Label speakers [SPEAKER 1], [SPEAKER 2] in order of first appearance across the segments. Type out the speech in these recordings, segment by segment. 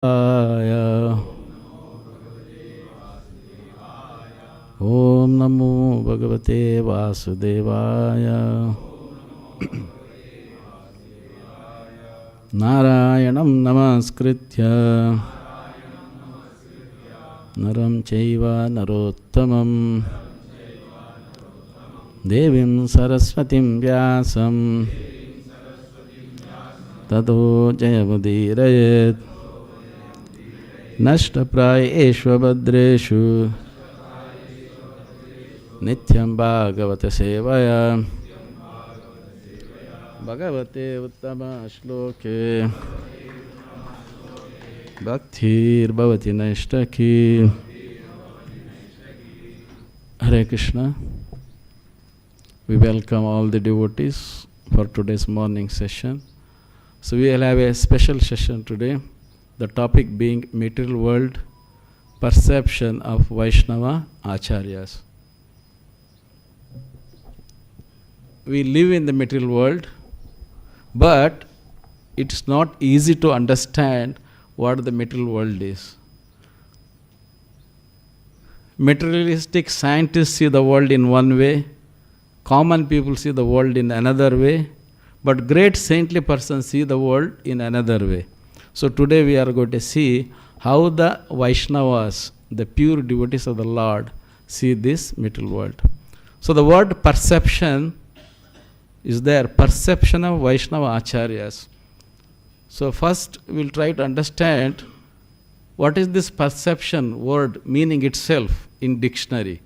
[SPEAKER 1] Om Namo Bhagavate Vasudevaya. Narayanam Namaskritya Naram Chaiva Narottamam Devim Saraswatim Vyasam Tato Jayamudirayet Nashtaprayeshva Bhadreshu Nityam Bhagavata Sevaya Bhagavate Uttama Shloke Bhaktir Bhavati Naishtaki. Hare Krishna. We welcome all the devotees for today's morning session. So we will have a special session today. The topic being material world perception of Vaishnava Acharyas. We live in the material world, but it's not easy to understand what the material world is. Materialistic scientists see the world in one way, common people see the world in another way, but great saintly persons see the world in another way. So today we are going to see how the Vaishnavas, the pure devotees of the Lord, see this material world. So the word perception is there, perception of Vaishnava Acharyas. So first we will try to understand what is this perception word meaning itself in dictionary,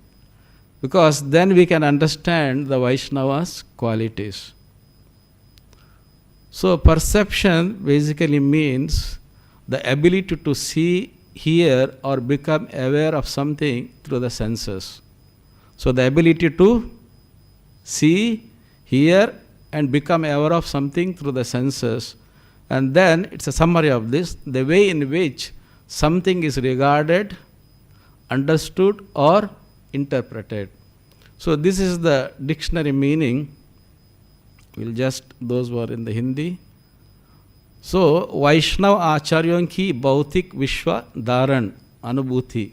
[SPEAKER 1] because then we can understand the Vaishnavas' qualities. So perception basically means the ability to see, hear or become aware of something through the senses. So the ability to see, hear and become aware of something through the senses. And then it's a summary of this, the way in which something is regarded, understood or interpreted. So this is the dictionary meaning. We'll just, those who are in the Hindi. So, वैष्णव आचार्यों की भौतिक विश्व धारण अनुभूति,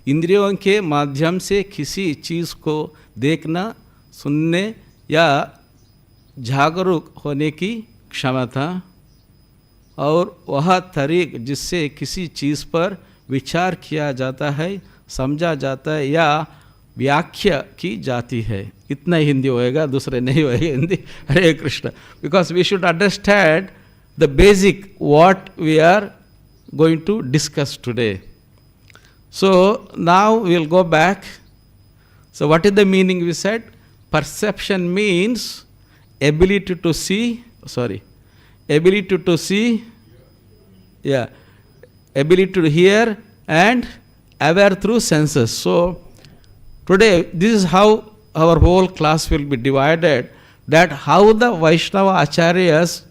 [SPEAKER 1] इंद्रियों के माध्यम से किसी चीज़ को देखना, सुनने या जागरूक होने की क्षमता, और वह तरीक़ जिससे किसी चीज़ पर विचार किया जाता है, समझा जाता है या व्याख्या की जाती है. इतना ही हिंदी होएगा, दूसरे नहीं होएगा हिंदी. हरे Krishna. Because we should understand the basic what we are going to discuss today. So now we will go back. So what is the meaning we said? Perception means ability to see, ability to see, ability to hear and aware through senses. So today this is how our whole class will be divided, that how the Vaishnava Acharyas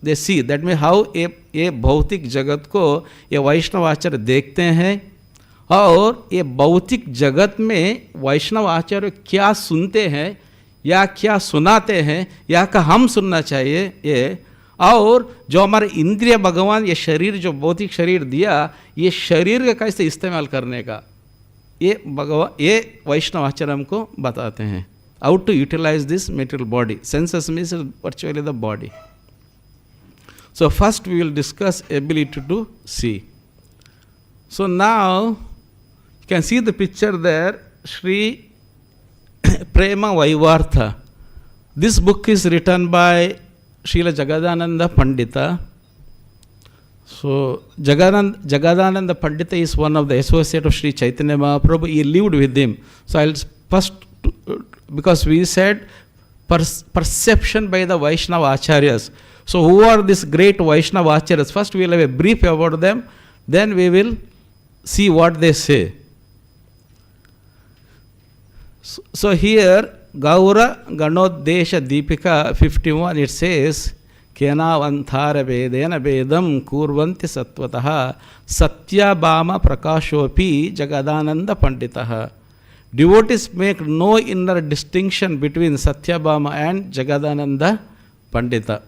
[SPEAKER 1] they see, that means how ये भौतिक जगत को ये वैष्णव आचार्य देखते हैं, और ये भौतिक जगत में वैष्णव आचार्य क्या सुनते हैं या क्या सुनाते हैं या क्या हम सुनना चाहिए ये, और जो हमारे इंद्रिय भगवान ये शरीर जो भौतिक शरीर दिया, ये शरीर का कैसे इस्तेमाल करने का ये भगवान ये वैष्णव आचार्य हमको बताते हैं. How to utilize this material body. Senses means virtually the body. So first we will discuss ability to see. So now you can see the picture there, Sri Prema-Vaivarta. This book is written by Srila Jagadananda Pandita. So Jagadananda Pandita is one of the associates of Sri Caitanya Mahaprabhu. He lived with him. So I'll first, because we said perception by the Vaishnava Acharyas. So who are these great Vaishnava Acharyas? First we will have a brief about them, then we will see what they say. So here Gaura Ganodesha Deepika 51 it says, Kenavantara Vedena Vedam Kurvanti Satvataha Satyabama Prakashopi Jagadananda Panditaha. Devotees make no inner distinction between Satyabama and Jagadananda Pandita.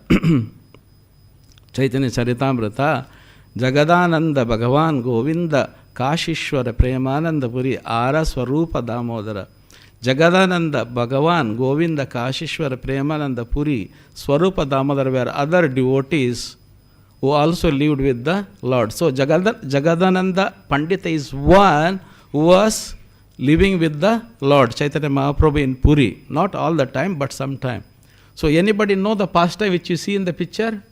[SPEAKER 1] Chaitanya Charitamrita, Jagadananda Bhagavan Govinda Kashishwara Premananda Puri Ara Swarupa Damodara. Jagadananda Bhagavan Govinda Kashishwara Premananda Puri Swarupa Damodara were other devotees who also lived with the Lord. So Jagadananda Pandita is one who was living with the Lord Chaitanya Mahaprabhu in Puri. Not all the time, but sometime. So anybody know the pastime which you see in the picture?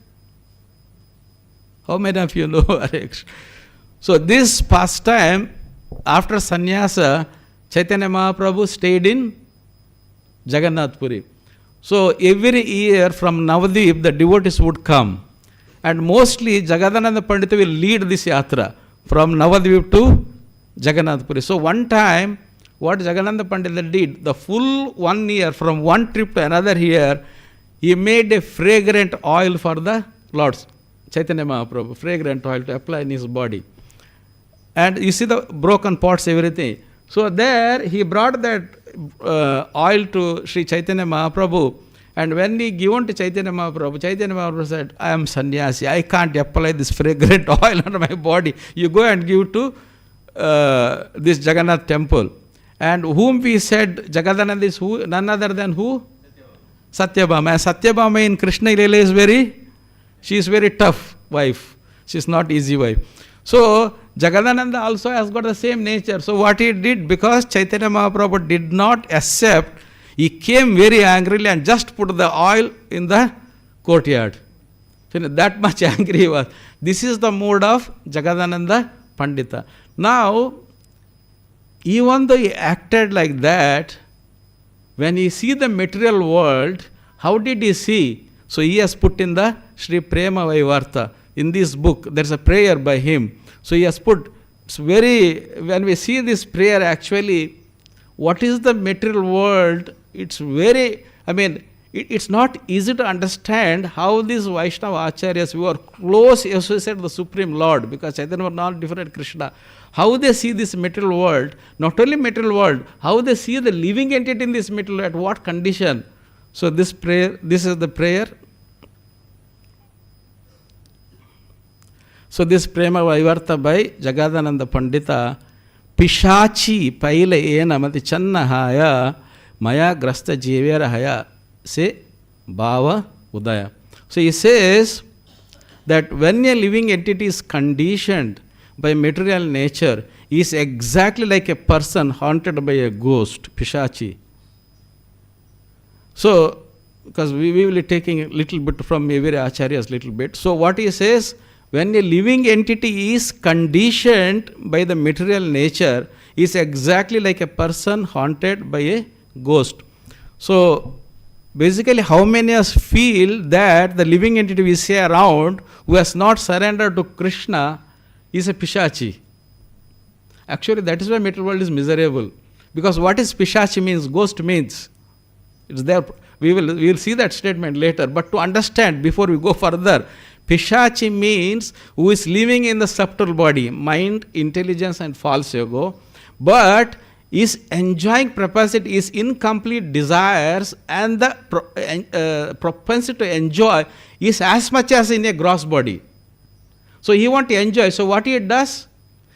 [SPEAKER 1] How many of you know? So this pastime, after sannyasa, Chaitanya Mahaprabhu stayed in Jagannath Puri. So every year from Navadvip, the devotees would come. And mostly Jagadananda Pandita will lead this yatra from Navadvip to Jagannath Puri. So one time, what Jagadananda Pandita did, the full 1 year, from one trip to another year, he made a fragrant oil for the Lord Chaitanya Mahaprabhu, fragrant oil to apply in his body. And you see the broken pots, everything. So there he brought that oil to Sri Chaitanya Mahaprabhu. And when he given to Chaitanya Mahaprabhu said, I am sannyasi, I can't apply this fragrant oil on my body. You go and give to this Jagannath temple. And whom we said, Jagadananda is who? None other than who? Satyabama. And Satyabama in Krishna Lila is she is very tough wife. She is not easy wife. So Jagadananda also has got the same nature. So what he did, because Chaitanya Mahaprabhu did not accept, he came very angrily and just put the oil in the courtyard. So that much angry he was. This is the mood of Jagadananda Pandita. Now, even though he acted like that, when he see the material world, how did he see? So he has put in the Sri Prema-Vaivarta. In this book, there is a prayer by him. So he has put, it's very, when we see this prayer actually, what is the material world? It's very, it's not easy to understand how these Vaishnava Acharyas, who are close associated with the Supreme Lord, because Chaitanya was not different Krishna, how they see this material world, not only material world, how they see the living entity in this material world, at what condition. So this prayer, this is the prayer. So this Prema-Vaivarta by Jagadananda Pandita, Pishachi Paila Ena Mati Channa Haya Maya Grasta Jivera Haya Se Bhava Udaya. So he says that when a living entity is conditioned by material nature, he is exactly like a person haunted by a ghost, Pishachi. So, because we will be taking a little bit from every Acharyas, little bit. So what he says, when a living entity is conditioned by the material nature, is exactly like a person haunted by a ghost. So basically, how many of us feel that the living entity we see around who has not surrendered to Krishna is a Pishachi? Actually, that is why material world is miserable. Because what is Pishachi means, ghost means, it's there. We will see that statement later. But to understand, before we go further, Pishachi means who is living in the subtle body, mind, intelligence and false ego, but is enjoying propensity, is incomplete desires, and the propensity to enjoy is as much as in a gross body. So he wants to enjoy. So what he does?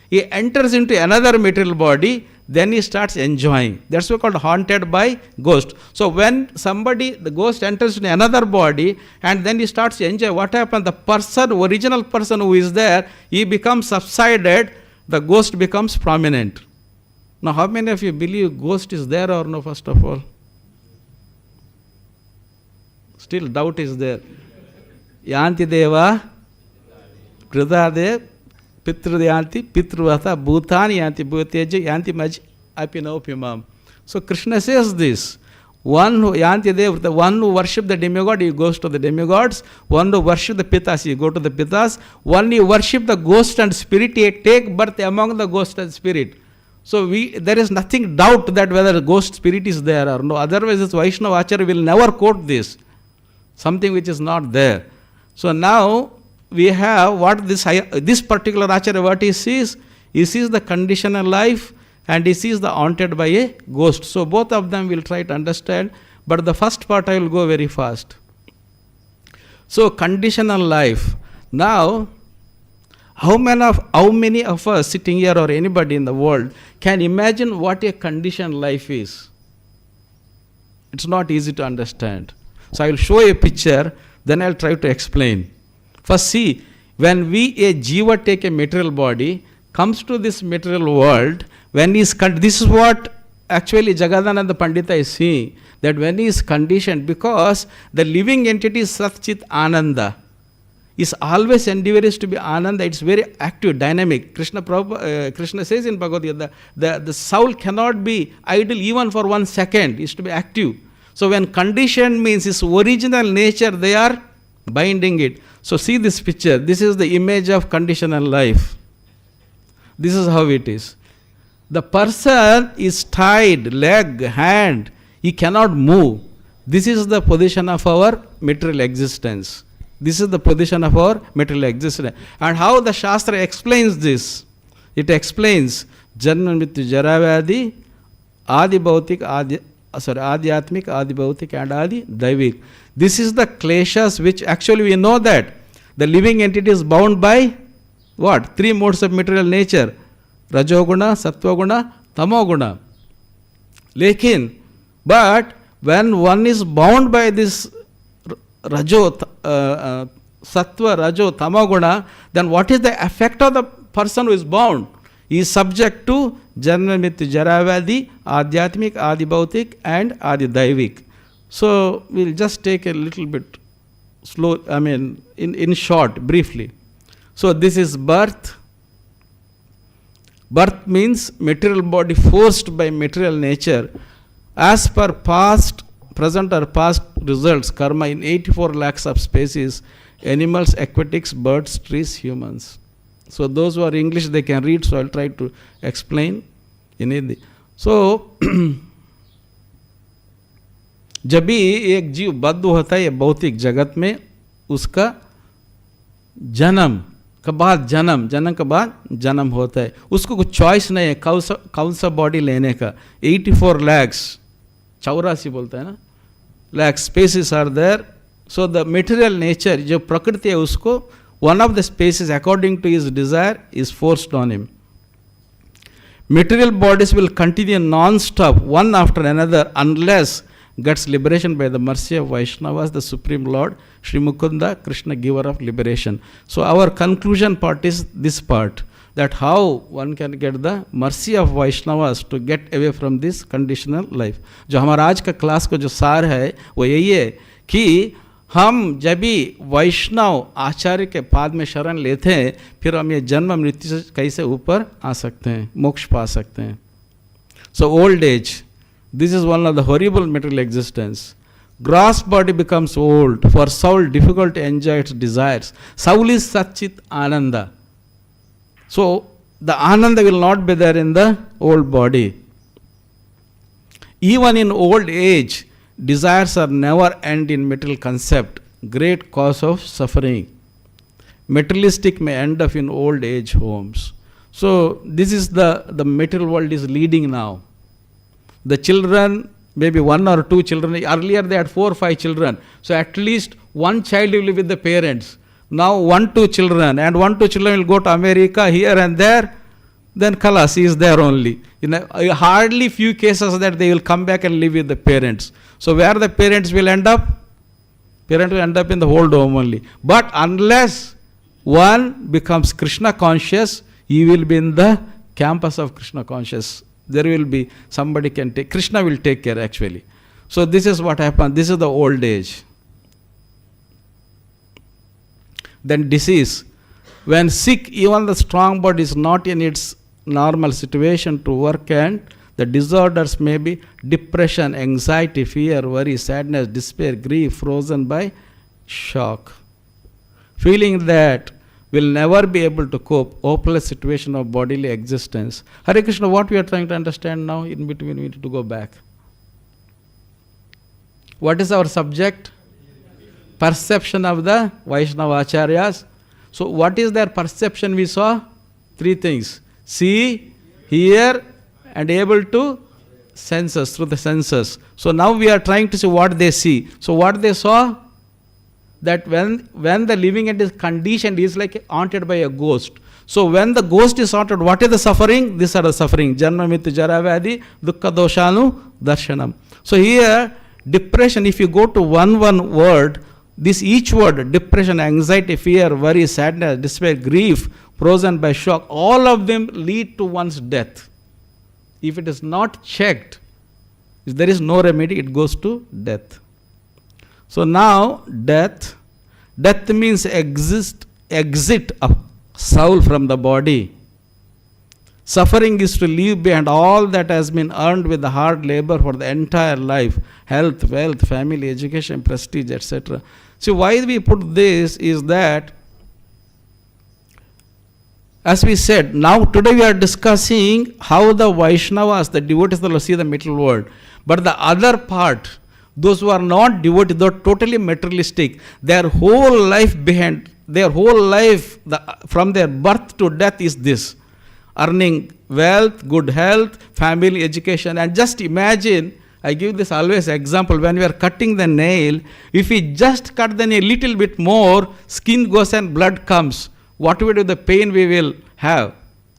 [SPEAKER 1] He enters into another material body, then he starts enjoying. That's why called haunted by ghost. So when somebody, the ghost enters into another body and then he starts to enjoy, what happens? The person, original person who is there, he becomes subsided, the ghost becomes prominent. Now how many of you believe ghost is there or no, first of all? Still doubt is there. Yanti deva, kridade, Pitruyanti, Pitruvata, Bhutani Yanti, Bhuteja, Yanti Maj, Apinopimam. So Krishna says this. One who Yanti Dev, the one who worship the demigod, he goes to the demigods. One who worship the Pitas, he go to the Pitas. One who worship the ghost and spirit, he take birth among the ghost and spirit. So there is nothing doubt that whether ghost spirit is there or no. Otherwise, this Vaishnava Acharya will never quote this. Something which is not there. So now we have what this particular Acharya, what he sees the conditional life and he sees the haunted by a ghost. So both of them will try to understand, but the first part I will go very fast. So conditional life. Now, How many of us sitting here or anybody in the world can imagine what a conditioned life is? It's not easy to understand. So I will show a picture, then I'll try to explain. First see, when we a jiva take a material body, comes to this material world, when this is what actually Jagadananda Pandita is seeing, that when he is conditioned, because the living entity is Satchit Ananda, is always endeavors to be Ananda, it's very active, dynamic. Krishna says in Bhagavad Gita, the soul cannot be idle even for 1 second, is to be active. So when conditioned means its original nature, they are binding it. So see this picture, this is the image of conditional life. This is how it is. The person is tied, leg, hand, he cannot move. This is the position of our material existence. This is the position of our material existence. And how the Shastra explains this? It explains janma-mṛtyu-jarā-vyādhi, adhibhautika, adhyātmika, adhibhautika and adhidaivika. This is the kleshas which actually we know that the living entity is bound by what? 3 modes of material nature. Rajoguna, Sattva-guna, Tamo-guna. But when one is bound by this Sattva, Rajo, Tamo-guna, then what is the effect of the person who is bound? He is subject to janma-mṛtyu-jarā-vyādhi, adhyātmika, adhibhautika and adhidaivika. So we'll just take a little bit slow, in short, briefly. So this is birth. Birth means material body forced by material nature. As per present or past results, karma in 84 lakhs of species, animals, aquatics, birds, trees, humans. So those who are English, they can read, so I'll try to explain in Hindi. So, जब भी एक जीव बद्ध होता है ये भौतिक जगत में, उसका जन्म के बाद जन्म के बाद जन्म होता है, उसको कुछ चॉइस नहीं है कौन सा बॉडी लेने का. 84 lakhs, 84 बोलता है ना, lakhs species are there. So the material nature, जो प्रकृति है उसको, one of the species according to his desire is forced on him. Material bodies will continue non-stop one after another unless gets liberation by the mercy of Vaishnavas, the Supreme Lord, Sri Mukunda, Krishna, giver of liberation. So our conclusion part is this part, that how one can get the mercy of Vaishnavas to get away from this conditional life. जो हमारा आज का class का जो सार है वो यही है कि हम जब भी वैष्णव आचार्य के पाद में शरण लेते हैं, फिर हम ये जन्म मृत्यु से कैसे ऊपर आ सकते हैं, मोक्ष पा सकते हैं. So old age, this is one of the horrible material existence. Gross body becomes old, for soul difficult to enjoy its desires. Soul is Satchit Ananda. So the Ananda will not be there in the old body. Even in old age, desires are never end in material concept, great cause of suffering. Materialistic may end up in old age homes. So this is the material world is leading now. The children, maybe 1 or 2 children, earlier they had 4 or 5 children. So at least one child will live with the parents. Now 1, 2 children, and 1, 2 children will go to America here and there, then Kalas, he is there only. Hardly few cases that they will come back and live with the parents. So where the parents will end up? Parents will end up in the old home only. But unless one becomes Krishna conscious, he will be in the campus of Krishna conscious. There will be somebody can take, Krishna will take care actually. So this is what happened. This is the old age. Then disease. When sick, even the strong body is not in its normal situation to work, and the disorders may be depression, anxiety, fear, worry, sadness, despair, grief, frozen by shock. Feeling that will never be able to cope, hopeless situation of bodily existence. Hare Krishna, what we are trying to understand now, in between we need to go back. What is our subject? Perception of the Vaishnava Acharyas. So what is their perception we saw? 3 things. See, hear, and able to senses, through the senses. So now we are trying to see what they see. So what they saw? That when the living entity is conditioned, he is like haunted by a ghost. So when the ghost is sorted, what is the suffering? These are the suffering. Janma-mṛtyu-jarā-vyādhi, dukkha-doshānu darshanam. So here, depression, if you go to one word, this each word, depression, anxiety, fear, worry, sadness, despair, grief, frozen by shock, all of them lead to one's death. If it is not checked, if there is no remedy, it goes to death. So now, death means exit of soul from the body. Suffering is to leave behind all that has been earned with the hard labor for the entire life, health, wealth, family, education, prestige, etc. So why we put this is that, as we said, now today we are discussing how the Vaishnavas, the devotees, will see the material world. But the other part, those who are not devotees, they are totally materialistic. Their whole life from their birth to death is this: earning wealth, good health, family, education. And just imagine, I give this always example, when we are cutting the nail, if we just cut the nail a little bit more, skin goes and blood comes. What will be the pain we will have?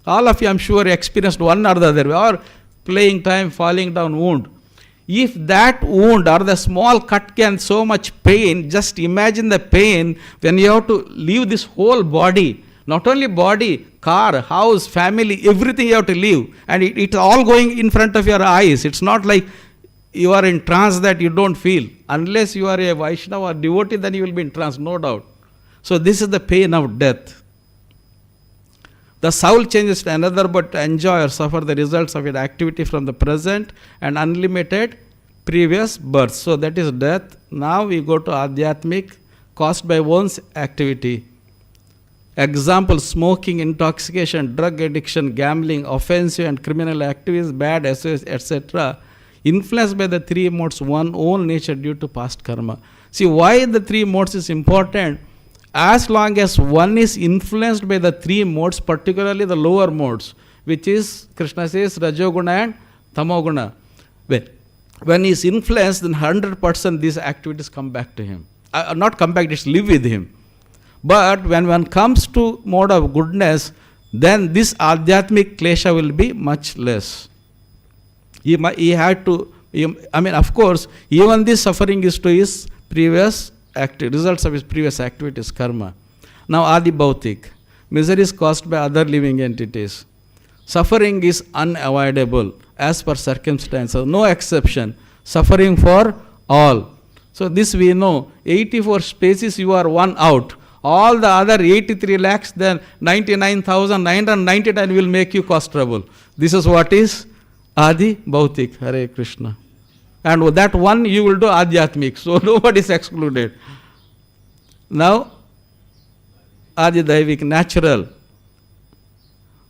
[SPEAKER 1] All of you, I'm sure, experienced one or the other, or playing time, falling down wound. If that wound or the small cut can so much pain, just imagine the pain when you have to leave this whole body. Not only body, car, house, family, everything you have to leave. And it's all going in front of your eyes. It's not like you are in trance that you don't feel. Unless you are a Vaishnava or devotee, then you will be in trance, no doubt. So this is the pain of death. The soul changes to another but to enjoy or suffer the results of its activity from the present and unlimited previous birth. So that is death. Now we go to adhyātmika, caused by one's activity. Example: smoking, intoxication, drug addiction, gambling, offensive and criminal activities, bad associates, etc. Influenced by the three modes, one's own nature due to past karma. See why the three modes is important. As long as one is influenced by the three modes, particularly the lower modes, which is, Krishna says, Rajoguna and Tamoguna. When he is influenced, then 100% these activities come back to him. Not come back, just live with him. But when one comes to mode of goodness, then this adhyātmika klesha will be much less. He had to, of course, even this suffering is to his previous results of his previous activities, karma. Now adhibhautika, misery is caused by other living entities. Suffering is unavoidable as per circumstances, no exception. Suffering for all. So this we know. 84 species, you are one out. All the other 83 lakhs, then 99,999 will make you cause trouble. This is what is adhibhautika. Hare Krishna. And that one you will do adhyātmika. So nobody is excluded. Now, adhidaivika, natural.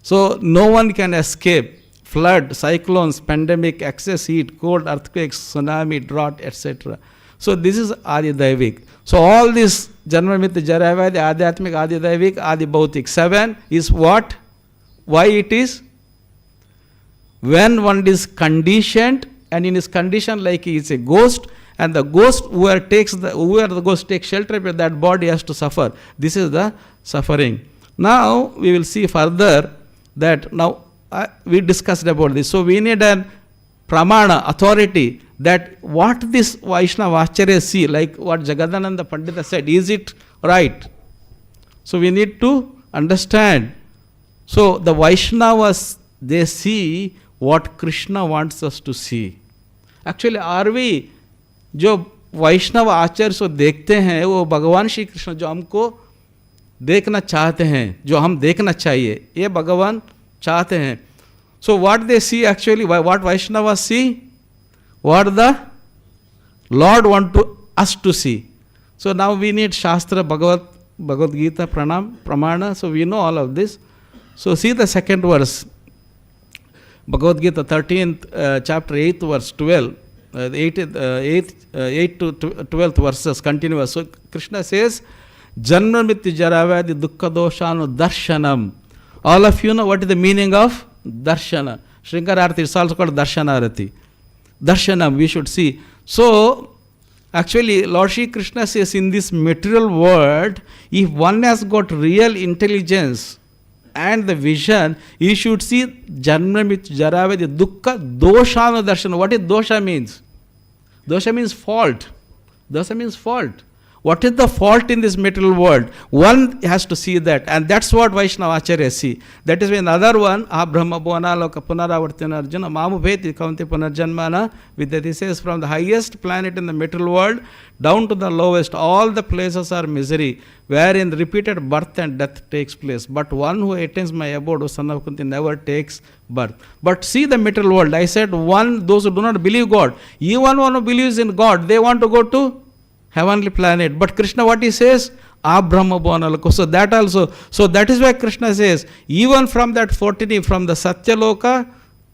[SPEAKER 1] So no one can escape. Flood, cyclones, pandemic, excess heat, cold, earthquakes, tsunami, drought, etc. So this is adhidaivika. So all this janma-mṛtyu-jarā-vyādhi, adhyātmika, adhidaivika, adhibhautika. 7 is what? Why it is? When one is conditioned, and in his condition like he is a ghost, and the ghost, whoever the ghost takes shelter with, that body has to suffer. This is the suffering. Now we will see further that we discussed about this. So we need a pramana, authority, that what this Vaishnava Acharyas see, like what Jagadananda Pandita said, is it right? So we need to understand. So the Vaishnavas, they see what Krishna wants us to see. Actually, are we, जो वैष्णव आचार्य को देखते हैं, वो भगवान श्री कृष्ण जो हमको देखना चाहते हैं, जो हम देखना चाहिए, ये भगवान चाहते हैं. So what they see actually, what Vaishnavas see, what the Lord want us to see. So now we need Shastra, Bhagavad Gita, Pramana, so we know all of this. So see the second verse. Bhagavad Gita 13th chapter 8th verse 12, 8 to 12th verses continuous. So Krishna says, janma-mṛtyu-jarā-vyādhi dukkha-doshānu darshanam. All of you know what is the meaning of darshana. Shringararati is also called darshanarati. Darshanam we should see. So actually Lord Shri Krishna says, in this material world, if one has got real intelligence, and the vision, he should see janma-mṛtyu-jarā-vyādhi, dukkha, doshana darshana. What is dosha means? Dosha means fault. Dasa means fault. What is the fault in this material world? One has to see that, and that's what Vaishnava Acharyas see. That is when another one, Brahma Bhuvanaloka Punaravartina Arjuna, Mamu Bheti Kaunti Punarjanmana, Vidyati says from the highest planet in the material world down to the lowest, all the places are misery, wherein repeated birth and death takes place. But one who attains my abode, O son of Kunti, never takes birth. But see the material world. I said one, those who do not believe God, even one who believes in God, they want to go to heavenly planet. But Krishna, what he says? Brahma Bhuvanaloka. So that also, so that is why Krishna says, even from that 14, from the Satyaloka,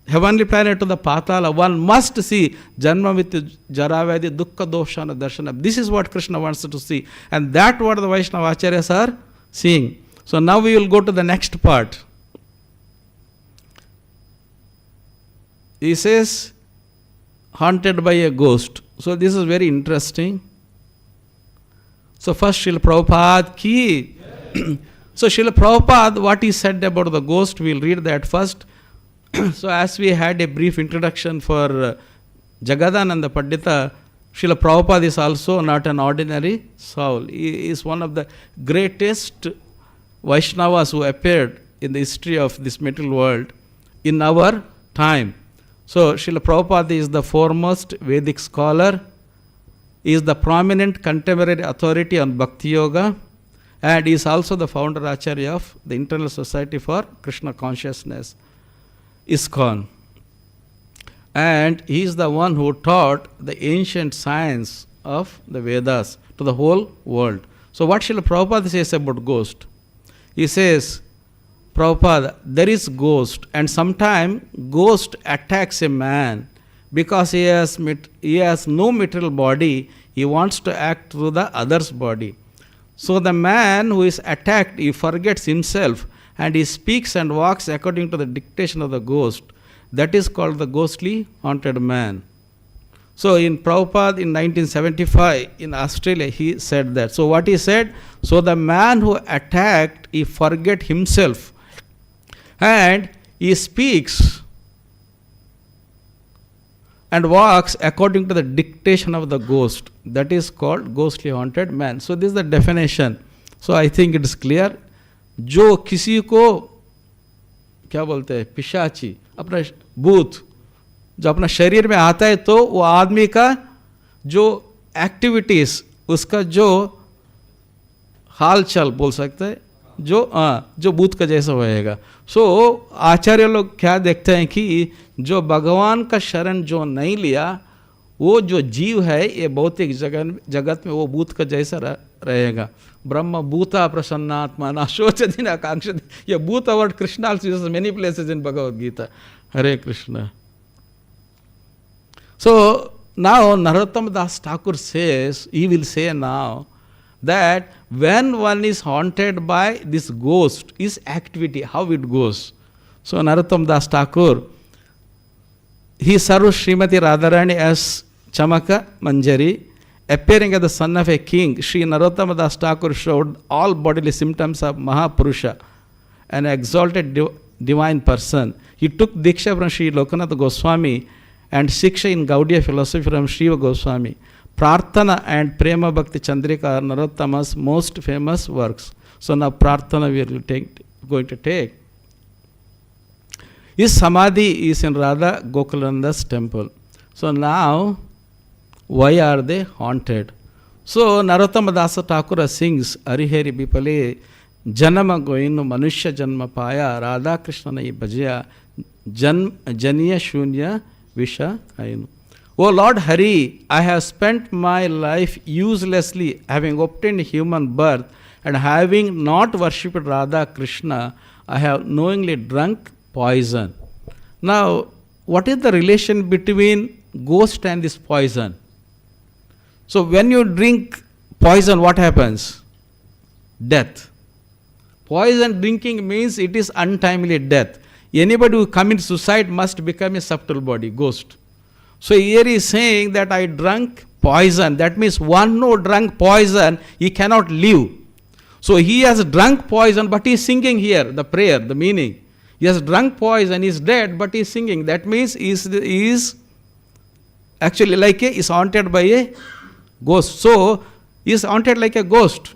[SPEAKER 1] heavenly planet to the Patala, one must see janma-mṛtyu-jarā-vyādhi, dukkha, doshana, darshana. This is what Krishna wants to see. And that what the Vaishnava Acharyas are seeing. So now we will go to the next part. He says, haunted by a ghost. So this is very interesting. So first Srila Prabhupada ki. So Srila Prabhupada, what he said about the ghost, we will read that first. So as we had a brief introduction for Jagadananda Pandita, Srila Prabhupada is also not an ordinary soul. He is one of the greatest Vaishnavas who appeared in the history of this material world in our time. So Srila Prabhupada is the foremost Vedic scholar. He is the prominent contemporary authority on Bhakti Yoga, and he is also the founder Acharya of the Internal Society for Krishna Consciousness, ISKCON. And he is the one who taught the ancient science of the Vedas to the whole world. So what Srila Prabhupada says about ghost? He says, Prabhupada, there is ghost, and sometimes ghost attacks a man because he has no material body, he wants to act through the other's body. So the man who is attacked, he forgets himself and he speaks and walks according to the dictation of the ghost. That is called the ghostly haunted man. So in Prabhupada in 1975 in Australia, he said that. So what he said? So the man who attacked, he forget himself and he speaks and walks according to the dictation of the ghost. That is called ghostly haunted man. So this is the definition. So I think it is clear. जो किसी को क्या बोलते हैं पिशाची, अपना भूत जो अपना शरीर में आता है, तो वो आदमी का जो एक्टिविटीज, उसका जो हाल चाल बोल सकते हैं, जो भूत का जैसा होएगा. सो आचार्य लोग क्या देखते हैं कि जो भगवान का शरण जो नहीं लिया, वो जो जीव है ये भौतिक जगत में वो भूत का जैसा रहेगा. ब्रह्म भूता प्रसन्नात्मा ना शोचति ना कांक्षति. ये भूत word Krishna also uses many places in Bhagavad Gita. Hare Krishna. So now Narotrama Das Thakur says, he will say now that when one is haunted by this ghost, his activity, how it goes. So Narotrama Das Thakur, he served Srimati Radharani as Chamaka Manjari, appearing as the son of a king. Sri Narotrama Das Thakur showed all bodily symptoms of Mahapurusha, an exalted divine person. He took Diksha from Sri Lokanath Goswami and Shiksha in Gaudiya philosophy from Shiva Goswami. Prarthana and Prema-Bhakti Chandrika are Narottama's most famous works. So now Prarthana we are going to take. His Samadhi is in Radha Gokulanda's temple. So now, why are they haunted? So Narottama Dasa Thakura sings Arihari Bipale Janama Goinu Manushya Janma Paya Radha Krishna Nai Bhajya Janiya Shunya Visha Ainu. O Lord Hari, I have spent my life uselessly, having obtained human birth and having not worshipped Radha Krishna, I have knowingly drunk poison. Now, what is the relation between ghost and this poison? So when you drink poison, what happens? Death. Poison drinking means it is untimely death. Anybody who commits suicide must become a subtle body, ghost. So here he is saying that I drank poison. That means one who drank poison, he cannot live. So he has drunk poison, but he is singing here, the prayer, the meaning. He has drunk poison, he is dead, but he is singing. That means he is actually like is haunted by a ghost. So he is haunted like a ghost.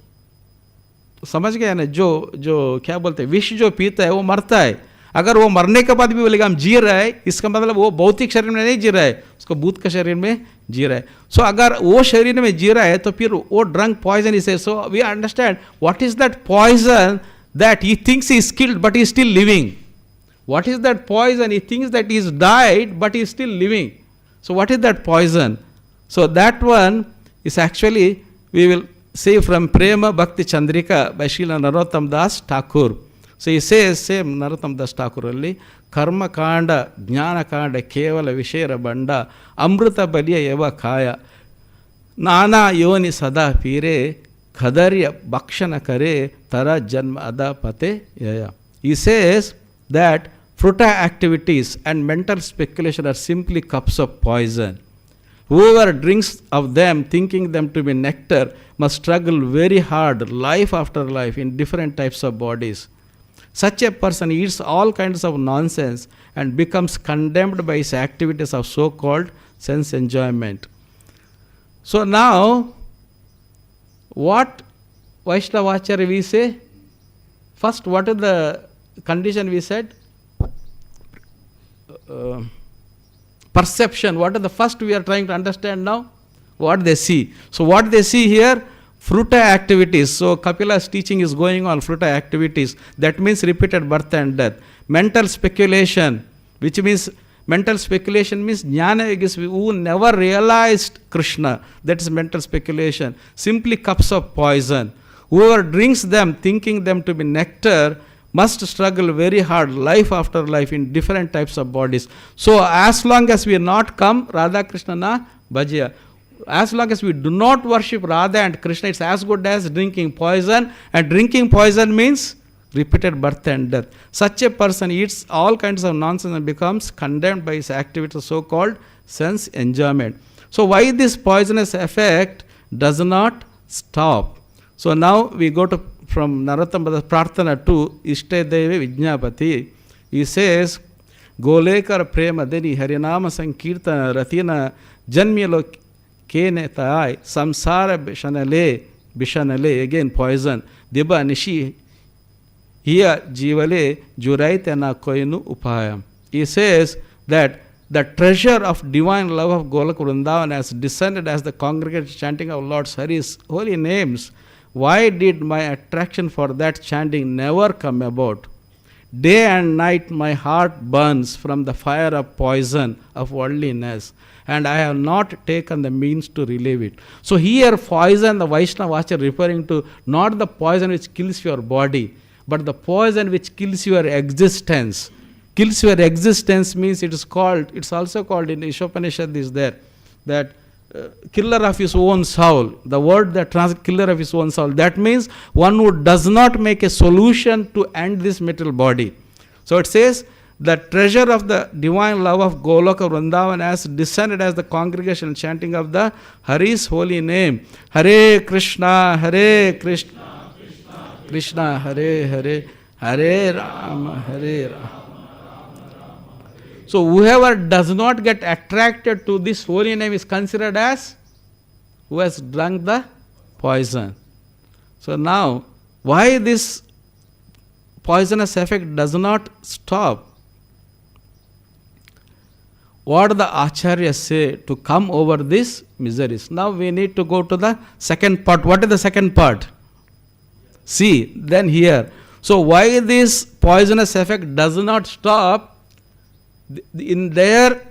[SPEAKER 1] समझ गया ना? जो क्या बोलते हैं, विष जो पीता है वो मरता है. अगर वो मरने के बाद भी बोलेगा हम जी रहा है, इसका मतलब वो भौतिक शरीर में नहीं जी रहा है, उसको भूत के शरीर में जी रहा है. सो अगर वो शरीर में जी रहा है तो फिर वो ड्रंक पॉइजन इसे. So we understand what is that poison that he thinks he is killed but he is still living. What is that poison? He thinks that he is died, but he is still living. So what is that poison? So that one is actually, we will say from Prema Bhakti Chandrika by Srila Narotrama Das Thakur. So he says, same Narotrama Das Thakur only, Karma Kanda, Jnana Kanda, Kevala Vishera Banda, Amrita Baliya Eva Kaya, Nana Yoni Sada Pire, Khadarya Bhakshana Kare, Tara Janma Ada Pate Yaya. He says that fruta activities and mental speculation are simply cups of poison. Whoever drinks of them, thinking them to be nectar, must struggle very hard, life after life, in different types of bodies. Such a person eats all kinds of nonsense and becomes condemned by his activities of so-called sense enjoyment. So now, what Vaishnava Acharya we say? First, what is the condition we said? Perception. What is the first we are trying to understand now? What they see. So what they see here, fruta activities. So Kapila's teaching is going on fruta activities. That means repeated birth and death. Mental speculation, which means mental speculation means jnana yogis who never realized Krishna. That is mental speculation. Simply cups of poison. Whoever drinks them, thinking them to be nectar, must struggle very hard, life after life, in different types of bodies. So as long as we not come, Radha Krishna na bhajya. As long as we do not worship Radha and Krishna, it's as good as drinking poison. And drinking poison means repeated birth and death. Such a person eats all kinds of nonsense and becomes condemned by his activities, so-called sense enjoyment. So why this poisonous effect does not stop? So now we go to from Narottama Prarthana to Ishte Devi Vijñapati. He says, Golekar Prema Deni Harinama Sankirtana Ratina Janmyalo Kene Tai Samsara Bishanale, again poison, Deba Nishi Hiya Jivale Juraitana Koinu Upayam. He says that the treasure of divine love of Golak Vrindavan has descended as the congregation chanting of Lord's Hari's holy names. Why did my attraction for that chanting never come about? Day and night my heart burns from the fire of poison of worldliness, and I have not taken the means to relieve it. So here poison, the Vaishnava Acharya referring to not the poison which kills your body, but the poison which kills your existence. Kills your existence means it's also called in Ishopanishad is there, that killer of his own soul. The word that translates killer of his own soul. That means one who does not make a solution to end this material body. So it says, the treasure of the divine love of Goloka Vrindavan has descended as the congregation chanting of the Hari's holy name. Hare Krishna, Hare Krishna, Krishna Hare Hare, Hare Rama, Hare Rama. So whoever does not get attracted to this holy name is considered as who has drunk the poison. So now, why this poisonous effect does not stop? What do the Acharyas say to come over these miseries? Now we need to go to the second part. What is the second part? See, then here. So why this poisonous effect does not stop? In their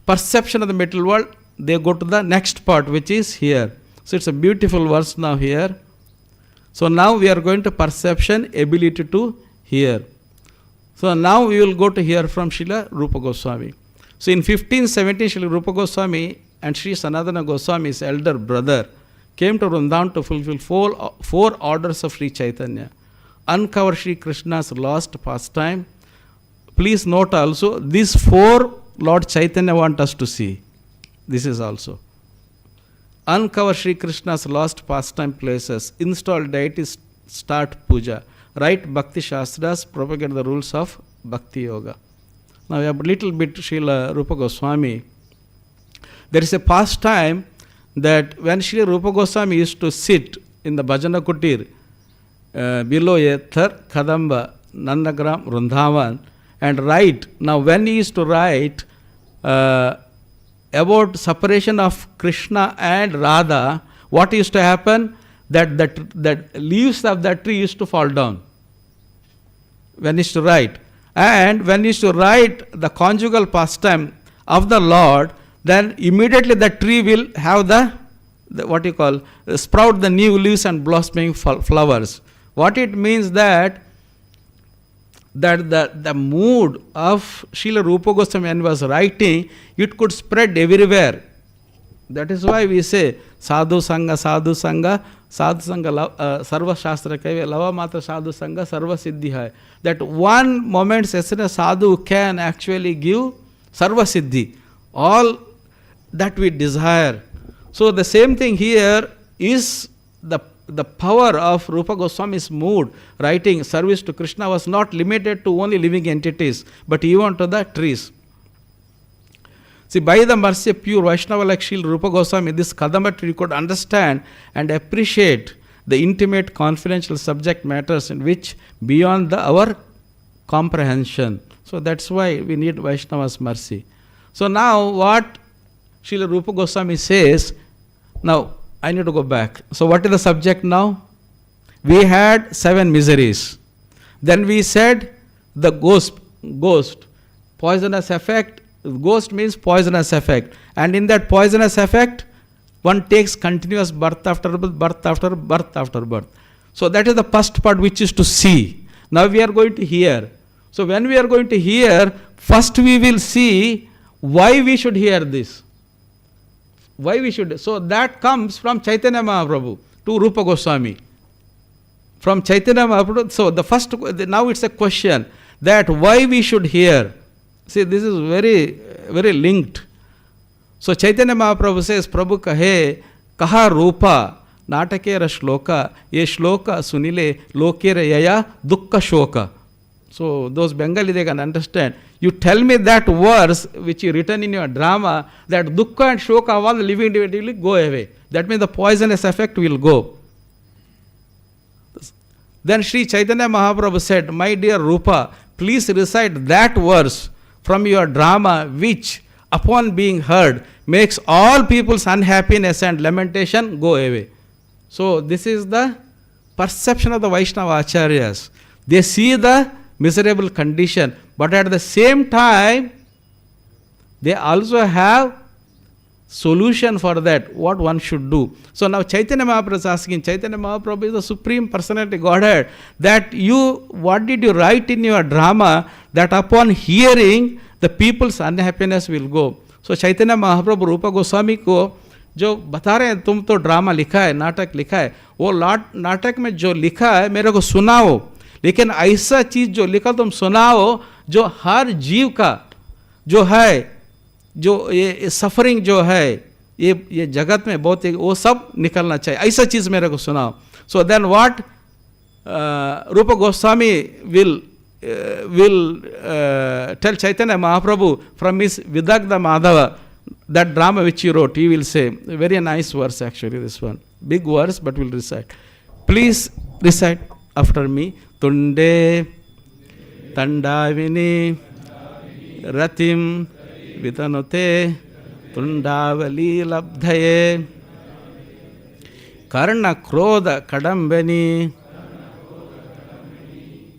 [SPEAKER 1] perception of the material world, they go to the next part, which is here. So it's a beautiful verse now here. So now we are going to perception, ability to hear. So now we will go to hear from Srila Rupa Goswami. So in 1517, Srila Rupa Goswami and Sri Sanatana Goswami's elder brother came to Vrindavan to fulfill four orders of Sri Caitanya. Uncover Sri Krishna's lost pastime. Please note also, these four Lord Caitanya want us to see. This is also. uncover Sri Krishna's lost pastime places, install deities, start puja, write Bhakti Shastras, propagate the rules of Bhakti Yoga. Now we have a little bit Srila Rupa Goswami. There is a pastime that when Srila Rupa Goswami used to sit in the Bhajana Kutir below a Thar Kadamba Nandagram Vrindavan and write. Now when he used to write about separation of Krishna and Radha, what used to happen? That leaves of that tree used to fall down when he used to write. And when he used to write the conjugal pastime of the Lord, then immediately the tree will have the what you call, sprout the new leaves and blossoming flowers. What it means that the mood of Srila Rupa Goswami when he was writing, it could spread everywhere. That is why we say sadhu sangha, sadhu sangha, sadhu sangha, sarva shastra kaive, lava matra sadhu sangha, sarva siddhi hai. That one moment session sadhu can actually give sarva siddhi, all that we desire. So the same thing here is the power of Rupa Goswami's mood. Writing service to Krishna was not limited to only living entities, but even to the trees. See, by the mercy of pure Vaishnava like Srila Rupa Goswami, this Kadamba tree could understand and appreciate the intimate, confidential subject matters in which beyond our comprehension. So that's why we need Vaishnava's mercy. So now what Srila Rupa Goswami says, now I need to go back. So what is the subject now? We had 7 miseries. Then we said the ghost, poisonous effect. Ghost means poisonous effect. And in that poisonous effect, one takes continuous birth after birth, birth after birth after birth. So that is the first part, which is to see. Now we are going to hear. So when we are going to hear, first we will see why we should hear this. Why we should. So that comes from Chaitanya Mahaprabhu to Rupa Goswami. From Chaitanya Mahaprabhu. So the first, now it's a question that why we should hear. See, this is very, very linked. So Chaitanya Mahaprabhu says, Prabhu kahe, kaha Rupa, natakera shloka, ye shloka sunile, lokera yaya, dukkha shoka. So those Bengali, they can understand. You tell me that verse which you written in your drama, that dukkha and shoka of all the living individually go away. That means the poisonous effect will go. Then Sri Chaitanya Mahaprabhu said, my dear Rupa, please recite that verse from your drama which upon being heard makes all people's unhappiness and lamentation go away. So this is the perception of the Vaishnava Acharyas. They see the miserable condition, but at the same time they also have solution for that, what one should do. So now Chaitanya Mahaprabhu is asking, Chaitanya Mahaprabhu is the Supreme Personality Godhead, that what did you write in your drama that upon hearing the people's unhappiness will go. So Chaitanya Mahaprabhu Rupa Goswami को जो बता रहे हैं तुम तो drama लिखा है, नाटक लिखा है, वो नाटक में जो लिखा है मेरे को सुनाओ, लेकिन ऐसा चीज जो लिखा तुम सुनाओ जो हर जीव का जो है, जो ये सफरिंग जो है ये जगत में बहुत वो सब निकलना चाहिए, ऐसा चीज मेरे को सुनाओ. So then what Rupa Goswami will tell Chaitanya Mahaprabhu from his Vidagdha Madhava, that drama which he wrote, he will say, very nice verse actually, this one, big verse, but we'll recite. Please recite after me. Tunde Tandavini Ratim Vitanote Tundavali Labdhaye Karna Krodha Kadambani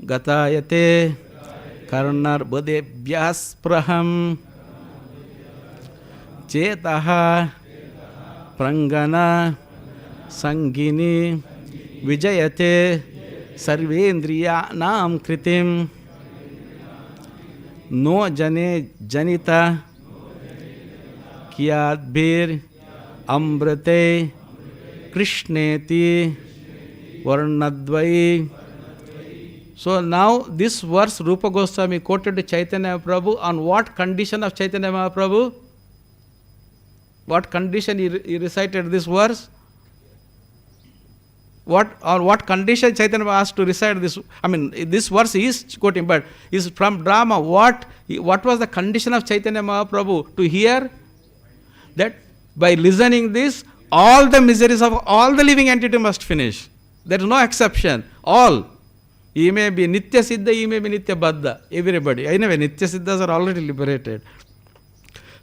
[SPEAKER 1] Gatayate Karnar Bodebhyas Praham Chetaha Prangana Sangini Vijayate Sarvendriya Nam Kritim No Jane Janita Kiyadbir Ambrate Krishneti Varnadvai. So now this verse Rupa Goswami quoted to Chaitanya Mahaprabhu on what condition of Chaitanya Mahaprabhu? What condition he recited this verse? What condition Chaitanya asked to recite this? I mean, this verse is quoting, but is from drama. What was the condition of Chaitanya Mahaprabhu to hear? That by listening this, all the miseries of all the living entity must finish. There is no exception. All. He may be Nitya Siddha, he may be Nitya Baddha. Everybody. Anyway, Nitya Siddhas are already liberated.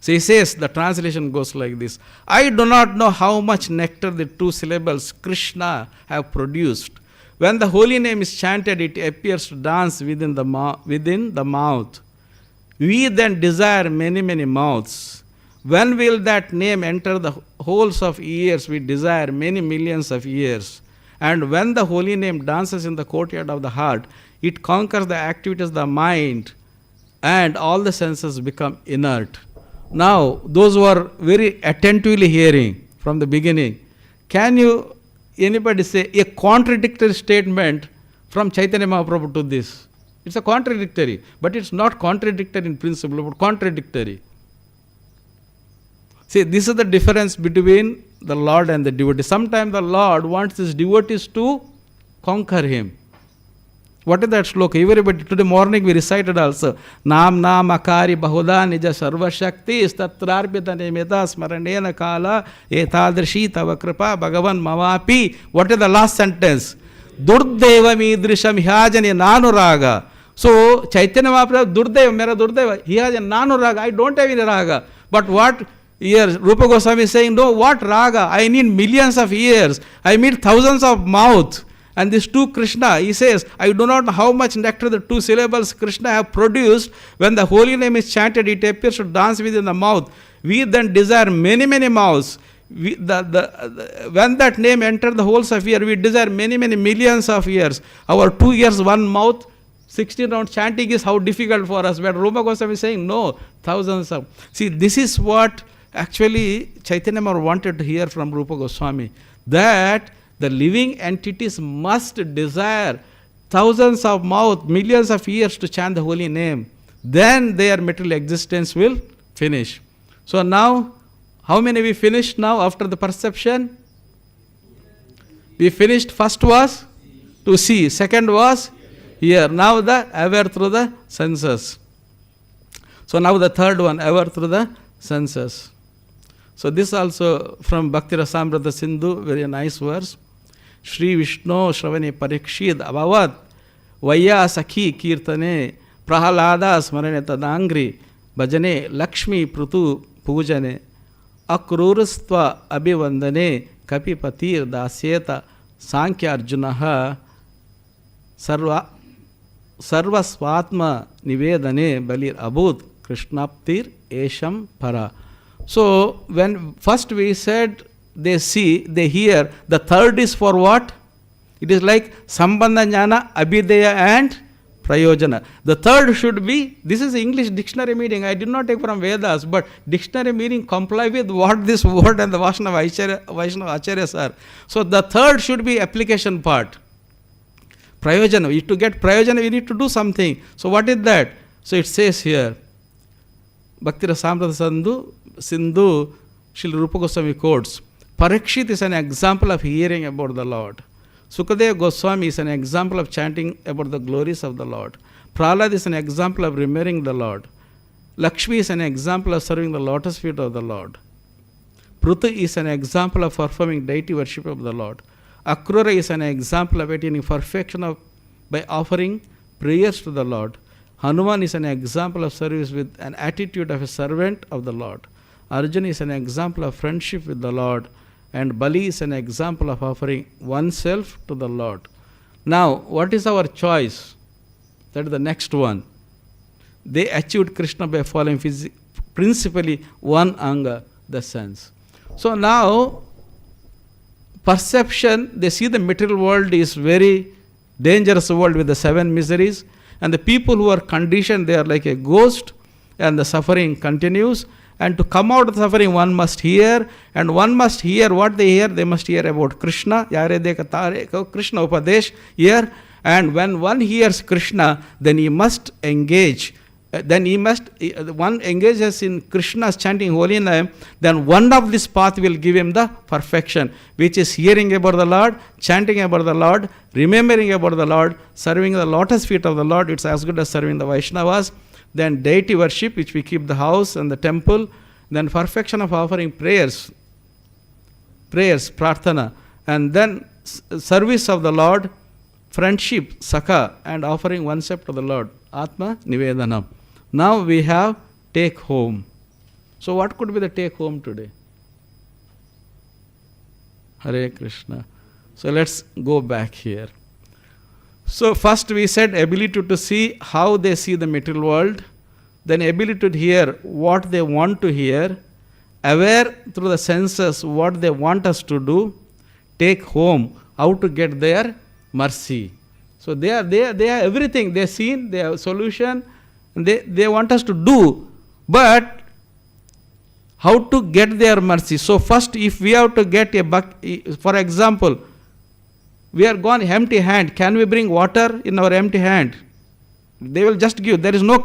[SPEAKER 1] So he says, the translation goes like this. I do not know how much nectar the two syllables Krishna have produced. When the holy name is chanted, it appears to dance within the mouth. We then desire many, many mouths. When will that name enter the holes of ears? We desire many millions of years. And when the holy name dances in the courtyard of the heart, it conquers the activities of the mind and all the senses become inert. Now, those who are very attentively hearing from the beginning, can you, anybody say a contradictory statement from Chaitanya Mahaprabhu to this? It's a contradictory, but it's not contradictory in principle, but contradictory. See, this is the difference between the Lord and the devotee. Sometimes the Lord wants his devotees to conquer him. What is that shloka? Everybody, today morning we recited also. Nam akari bahuda nija sarva shakti istatrarpita nemeta smaranena kala etadrishi tava kripa bhagavan mavapi. What is the last sentence? Durdeva midrisham hyajani nanuraga. So Chaitanya Mahaprabhu, Durdeva, mera Durdeva, he has a nanuraga. I don't have any raga. But what? Here Rupa Goswami is saying, no, what raga? I need millions of ears. I need thousands of mouths. And this two Krishna, he says, I do not know how much nectar the two syllables Krishna have produced. When the holy name is chanted, it appears to dance within the mouth. We then desire many, many mouths. When that name enters the holes of ear, we desire many, many millions of ears. Our 2 ears, 1 mouth, 16 round chanting is how difficult for us. But Rupa Goswami is saying, no, thousands of. See, this is what actually Chaitanya Mahaprabhu wanted to hear from Rupa Goswami. That the living entities must desire thousands of mouths, millions of ears to chant the holy name. Then their material existence will finish. So now, how many we finished now after the perception? We finished. First was to see. Second was hear. Now the aware through the senses. So now the third one, aware through the senses. So this also from Bhakti Rasamrita Sindhu, very nice verse. Shri Vishnu Shravane Parikshid Abhavad Vaya Sakhi Kirtane Prahalada Smarane Tadangri Bhajane Lakshmi Prutu Pujane Akrurastva Abhivandane Kapipatir Dasyeta Sankhya Arjunaha Sarva Swatma Nivedane Balir Abud Krishnaptir Esham Para. So when first we said they see, they hear, the third is for what? It is like Sambandha Jnana, Abhidaya and Prayojana. The third should be, this is English dictionary meaning, I did not take from Vedas, but dictionary meaning comply with what this word and the Vaishnava Acharyas are. So the third should be application part. Prayojana, to get Prayojana we need to do something. So what is that? So it says here, Bhakti Rasamrita Sindhu, Srila Rupa Goswami quotes, Parikshit is an example of hearing about the Lord. Sukadeva Goswami is an example of chanting about the glories of the Lord. Prahlad is an example of remembering the Lord. Lakshmi is an example of serving the lotus feet of the Lord. Prutu is an example of performing deity worship of the Lord. Akrura is an example of attaining perfection by offering prayers to the Lord. Hanuman is an example of service with an attitude of a servant of the Lord. Arjuna is an example of friendship with the Lord. And Bali is an example of offering oneself to the Lord. Now, what is our choice? That is the next one. They achieved Krishna by following principally one anga, the sense. So now, perception, they see the material world is very dangerous world with the 7 miseries. And the people who are conditioned, they are like a ghost and the suffering continues. And to come out of suffering, one must hear, and one must hear what they hear. They must hear about Krishna, Krishna Upadesh, here. And when one hears Krishna, then he must engage then he must, one engages in Krishna's chanting holy name, then one of this path will give him the perfection, which is hearing about the Lord, chanting about the Lord, remembering about the Lord, serving the lotus feet of the Lord. It's as good as serving the Vaishnavas. Then deity worship, which we keep the house and the temple. Then perfection of offering prayers, prarthana. And then service of the Lord, friendship, sakha, and offering oneself to the Lord, atma nivedanam. Now we have take home. So what could be the take home today? Hare Krishna. So let's go back here. So first we said ability to see how they see the material world, then ability to hear what they want to hear, aware through the senses what they want us to do, take home how to get their mercy. So they are everything. They have seen, they have solution, and they want us to do, but how to get their mercy. So first, if we have to get a bucket, for example, we are gone empty hand, can we bring water in our empty hand? They will just give. There is no,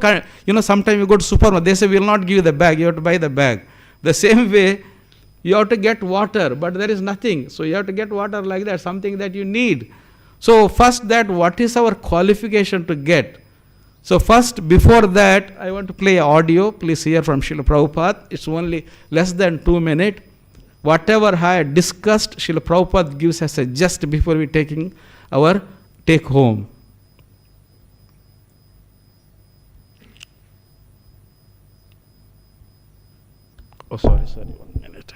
[SPEAKER 1] sometimes you go to supermarket, they say we will not give you the bag, you have to buy the bag. The same way, you have to get water, but there is nothing. So you have to get water like that, something that you need. So first that, what is our qualification to get? So first, before that, I want to play audio. Please hear from Srila Prabhupada. It's only less than 2 minutes. Whatever I had discussed, Srila Prabhupada gives us a just before we taking our take home. Oh, sorry, 1 minute.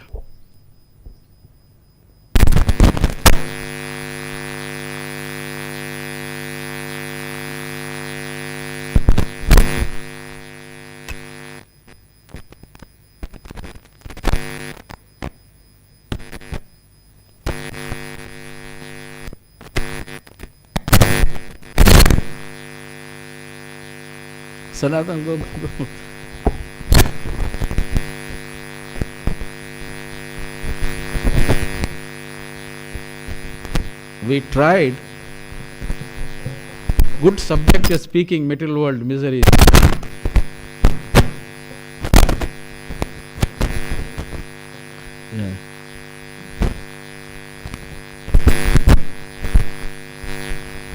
[SPEAKER 1] Sanatan, go. We tried. Good subject is speaking, material world, misery. Yeah.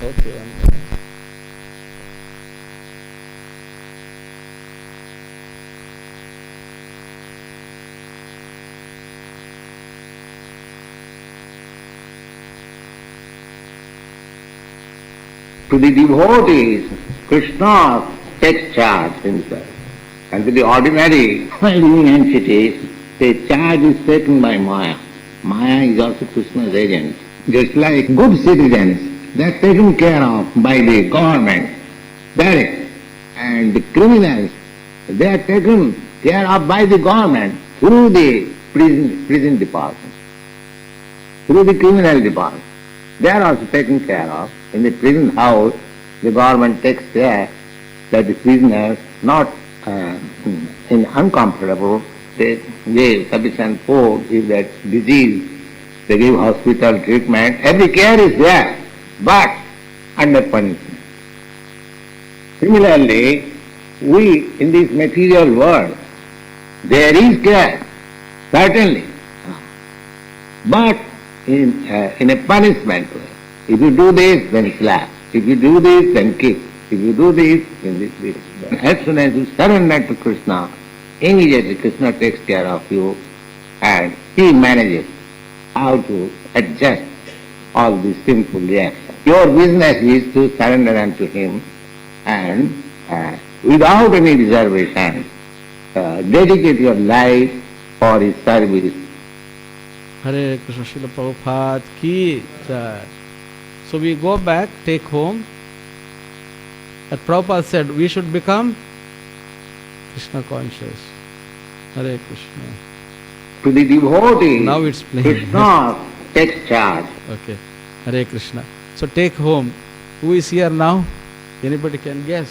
[SPEAKER 1] Okay.
[SPEAKER 2] To the devotees, Krishna takes charge himself. And to the ordinary living entities, the charge is taken by Maya. Maya is also Krishna's agent. Just like good citizens, they are taken care of by the government, direct. And the criminals, they are taken care of by the government through the prison department, through the criminal department. They are also taken care of. In the prison house, the government takes care that the prisoners not in uncomfortable, they give sufficient food, if that disease, they give hospital treatment, every care is there, but under punishment. Similarly, we in this material world, there is care, certainly, but in a punishment way. If you do this, then slap. If you do this, then kick. If you do this, then this. As soon as you surrender to Krishna, immediately Krishna takes care of you and he manages how to adjust all these sinful reactions. Your business is to surrender unto him and without any reservation, dedicate your life for his service.
[SPEAKER 1] Hare Krishna, Srila Prabhupada ki jai. So we go back, take home. And Prabhupada said we should become Krishna conscious. Hare Krishna.
[SPEAKER 2] To the devotee,
[SPEAKER 1] now it's playing.
[SPEAKER 2] Krishna takes charge.
[SPEAKER 1] Okay. Hare Krishna. So take home. Who is here now? Anybody can guess?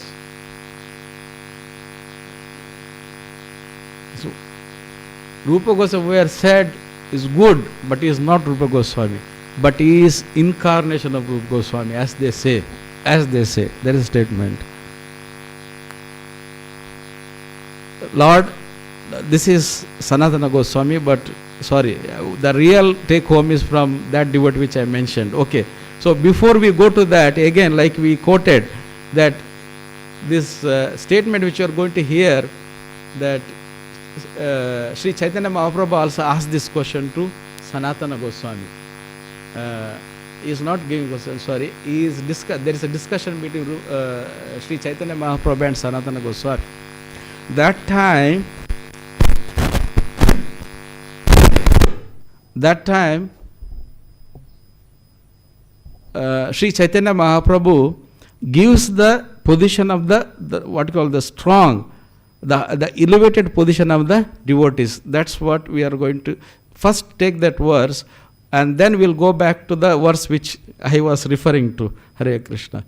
[SPEAKER 1] So Rupa Goswami, we are said, is good, but he is not Rupa Goswami. But he is incarnation of Rupa Goswami, as they say. As they say. There is a statement. Lord, this is Sanatana Goswami, but sorry, the real take home is from that devotee which I mentioned. Okay, so before we go to that, again, like we quoted, that this statement which you are going to hear, that Sri Chaitanya Mahaprabhu also asked this question to Sanatana Goswami. He is not giving question, sorry, he is there is a discussion between Sri Chaitanya Mahaprabhu and Sanatana Goswami. That time Sri Chaitanya Mahaprabhu gives the position of the what you call the strong, the elevated position of the devotees. That's what we are going to first take that verse, and then we'll go back to the verse which I was referring to. Hare Krishna.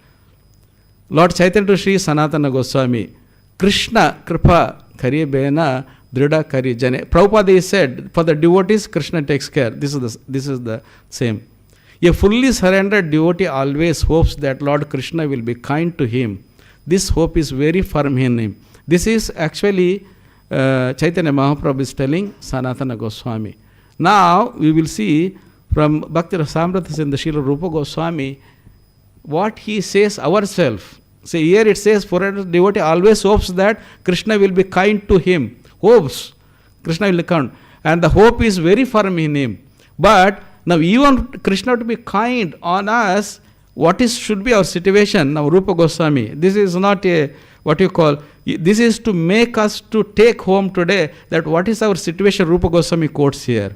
[SPEAKER 1] Lord Chaitanya to Sri Sanatana Goswami, Krishna Kripa Kari Bena Drida Kari Jane. Prabhupada said, for the devotees, Krishna takes care. This is the same. A fully surrendered devotee always hopes that Lord Krishna will be kind to him. This hope is very firm in him. This is actually Chaitanya Mahaprabhu is telling Sanatana Goswami. Now we will see from Bhakti Rasamrita in the Srila Rupa Goswami what he says ourselves. See, here it says, for a devotee always hopes that Krishna will be kind to him. Hopes Krishna will be kind. And the hope is very firm in him. But now even Krishna to be kind on us, what should be our situation? Now Rupa Goswami, this is not a, what you call, this is to make us to take home today that what is our situation. Rupa Goswami quotes here.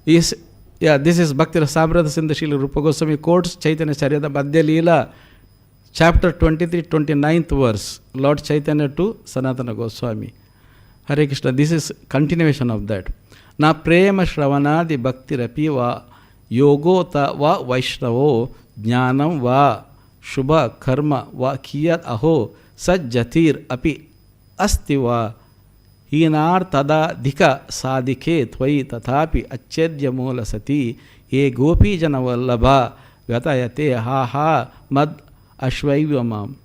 [SPEAKER 1] This is Bhakti Rasamrita in the Srila Rupa Goswami quotes Chaitanya Charita Madhya Leela, chapter 23, 29th verse, Lord Chaitanya to Sanatana Goswami. Hare Krishna, this is continuation of that. Na prema shravanadi bhakti rapi va yogota va vaishnavo jnanam va shubha karma va kiyat aho sajjatir api asti va Hinar tada dhika sadike tvai tathapi achedya mola sati ye gopi jana vallabha vyatayate ha ha mad ashvaivamam.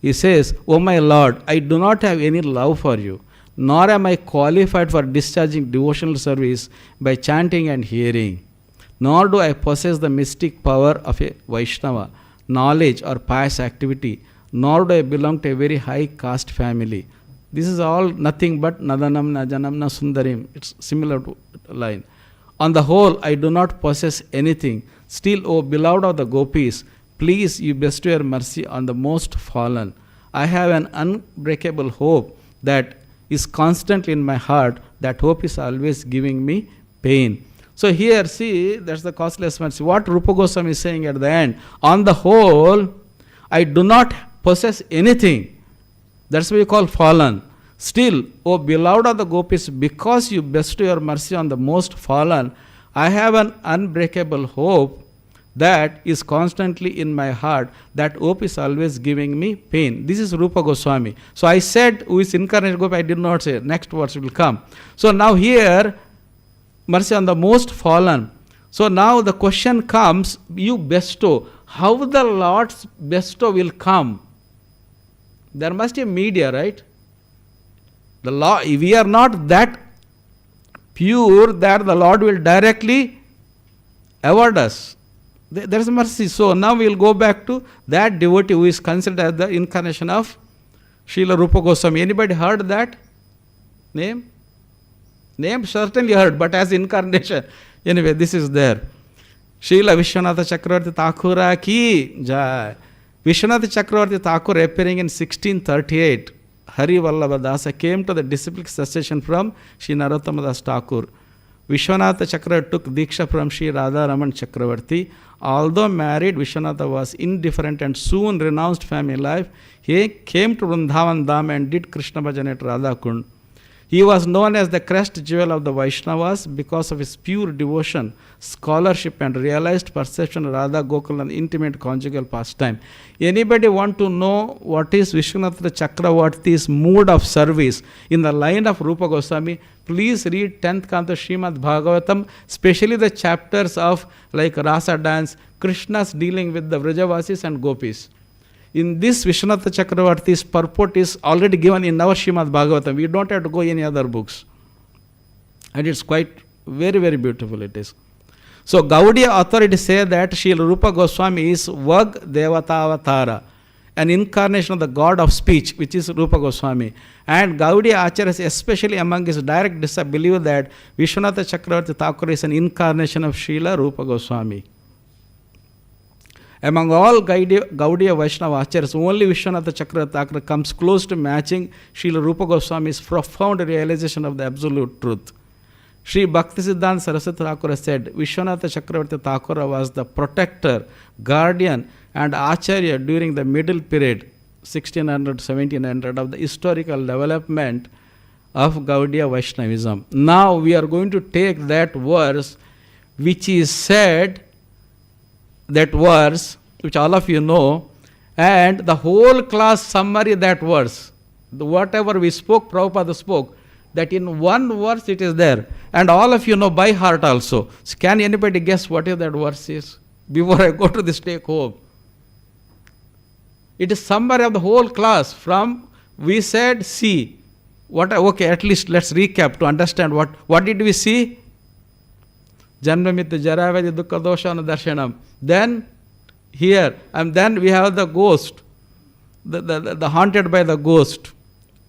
[SPEAKER 1] He says, O my Lord, I do not have any love for you, nor am I qualified for discharging devotional service by chanting and hearing, nor do I possess the mystic power of a Vaishnava, knowledge or pious activity, nor do I belong to a very high caste family. This is all nothing but nadanam na janam na sundarim. It's similar to line. On the whole, I do not possess anything. Still, O beloved of the gopis, please you bestow your mercy on the most fallen. I have an unbreakable hope that is constantly in my heart. That hope is always giving me pain. So here, see, that's the causeless mercy. What Rupa Goswami is saying at the end, on the whole, I do not possess anything. That's why we call fallen. Still, O beloved of the gopis, because you bestow your mercy on the most fallen, I have an unbreakable hope that is constantly in my heart. That hope is always giving me pain. This is Rupa Goswami. So I said, who is incarnate gopi, I did not say. Next words will come. So now here, mercy on the most fallen. So now the question comes, you bestow. How the Lord's bestow will come? There must be a media, right? The law, we are not that pure that the Lord will directly award us. There is mercy. So now we will go back to that devotee who is considered as the incarnation of Srila Rupa Goswami. Anybody heard that name? Name certainly heard, but as incarnation. Anyway, this is there. Srila Visvanatha Cakravarti Thakura ki jai. Visvanatha Cakravarti Thakura, appearing in 1638, Hari Vallabha Dasa came to the disciplic succession from Sri Narotrama Das Thakur. Visvanatha Cakravarti took Diksha from Sri Radharaman Cakravarti. Although married, Visvanatha was indifferent and soon renounced family life. He came to Vrindavan Dham and did Krishna Bhajan at Radhakund. He was known as the crest jewel of the Vaishnavas because of his pure devotion, scholarship and realized perception of Radha Gokul and intimate conjugal pastime. Anybody want to know what is Visvanatha Cakravarti's mood of service in the line of Rupa Goswami? Please read 10th Canto Srimad Bhagavatam, especially the chapters of like Rasa dance, Krishna's dealing with the Vrajavasis and Gopis. In this Visvanatha Cakravarti's purport is already given in our Srimad Bhagavatam. We don't have to go any other books. And it's quite very, very beautiful it is. So Gaudiya authorities say that Srila Rupa Goswami is Vag Devatavatara, an incarnation of the god of speech, which is Rupa Goswami. And Gaudiya Acharyas, especially among his direct disciples, believe that Visvanatha Cakravarti Thakura is an incarnation of Srila Rupa Goswami. Among all Gaudiya Vaishnava Acharyas, only Visvanatha Cakravarti Thakura comes close to matching Srila Rupa Goswami's profound realization of the absolute truth. Sri Bhaktisiddhanta Saraswati Thakura said, Visvanatha Cakravarti Thakura was the protector, guardian and Acharya during the middle period, 1600-1700, of the historical development of Gaudiya Vaishnavism. Now we are going to take that verse which is said, that verse which all of you know, and the whole class summary that verse. Whatever we spoke, Prabhupada spoke, that in one verse it is there. And all of you know by heart also. So can anybody guess what is that verse is? Before I go to this take home. It is summary of the whole class from, we said, see. Okay, at least let's recap to understand what did we see? Janma-mṛtyu-jarā-vyādhi dukkha doshana darshanam. Then here, and then we have the ghost, the haunted by the ghost.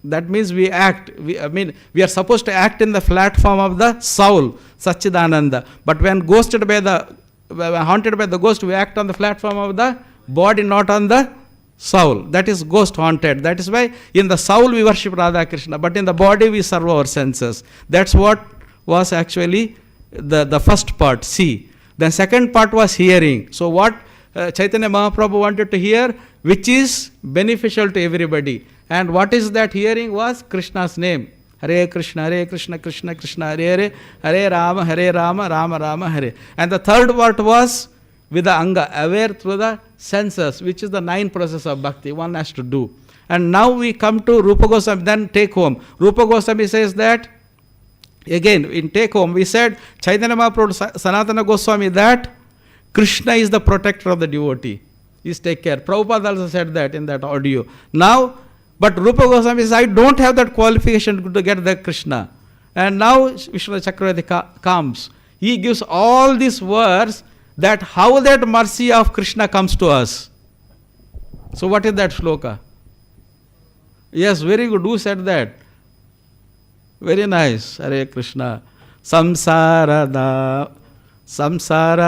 [SPEAKER 1] That means we act, we are supposed to act in the platform of the soul, Satchidananda. But when haunted by the ghost, we act on the platform of the body, not on the soul. That is ghost haunted. That is why in the soul we worship Radha Krishna, but in the body we serve our senses. That's what was actually the first part, see. Then second part was hearing. So what Chaitanya Mahaprabhu wanted to hear, which is beneficial to everybody. And what is that hearing was Krishna's name. Hare Krishna, Krishna Krishna, Hare Hare, Hare Rama, Rama Rama, Hare. And the third part was with the anga, aware through the senses, which is the 9 process of bhakti one has to do. And now we come to Rupa Goswami, then take home. Rupa Goswami says that, again in take home, we said Chaitanya Mahaprabhu, Sanatana Goswami, that Krishna is the protector of the devotee. Please take care. Prabhupada also said that in that audio. Now, but Rupa Goswami says, I don't have that qualification to get the Krishna. And now Visvanatha Cakravarti comes. He gives all these words that how that mercy of Krishna comes to us. So what is that shloka? Yes, very good. Who said that? Very nice. Hare Krishna. Samsara